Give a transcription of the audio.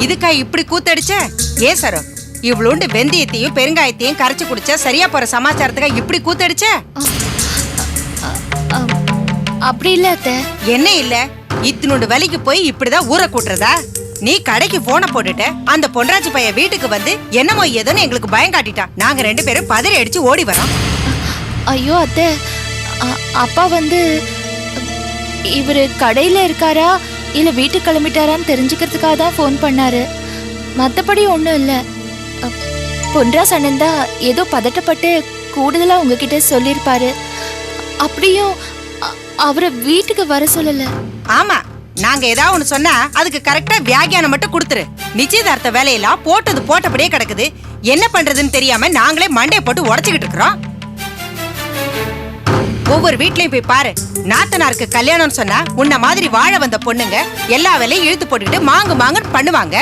இதுக்கா இப்படி கூத்தடிச்ச? ஏ சரோ, இவ்வளோண்டு வெந்தயத்தையும் பெருங்காயத்தையும் கரைச்சு குடிச்சா சரியா போற சமாச்சாரத்துக்கா இப்படி கூத்தடிச்ச? அப்படி இல்ல அத்தை. என்ன இல்ல, இத்தினோண்டு வலிக்கு போய் இப்படிதான் ஊற கூட்டுறதா? நீ கடைக்கு போன போட்டுட்ட, அந்த பொன்ராஜ் பையன் வீட்டுக்கு வந்து என்னமோ ஏதோன்னு எங்களுக்கு பயம் காட்டிட்டான். நாங்க 2 பேரும் பதறி அடிச்சு ஓடி வரோம். ஐயோ அத்தை, அப்பா வந்து இவரு கடையில இருக்காரா இல்ல வீட்டுக்கு கிளம்பிட்டாரான்னு தெரிஞ்சுக்கிறதுக்காக தான் ஃபோன் பண்ணாரு. மத்தபடி ஒண்ணும் இல்ல. பொன்ராஜ் அண்ணன் தான் ஏதோ பதட்டப்பட்டு கூடுதலா உங்ககிட்ட சொல்லிருப்பாரு. அப்படியும் அவரை வீட்டுக்கு வர சொல்லல. ஆமா, நாங்க ஏதாவது ஒண்ணு சொன்னா அதுக்கு கரெக்டா வியாகியானம் மட்டும் கொடுத்துரு. நிச்சயதார்த்த வேலையெல்லாம் போட்டது போட்டபடியே கிடக்குது. என்ன பண்றதுன்னு தெரியாம நாங்களே மண்டைய போட்டு உடைச்சுக்கிட்டு இருக்கிறோம். ஒவ்வொரு வீட்லயும் போய் பாரு, நாத்தனாருக்கு கல்யாணம்னு சொன்னா உன்ன மாதிரி வாழ வந்த பொண்ணுங்க எல்லா வேலையும் இழுத்து போட்டுக்கிட்டு மாங்குன்னு பண்ணுவாங்க.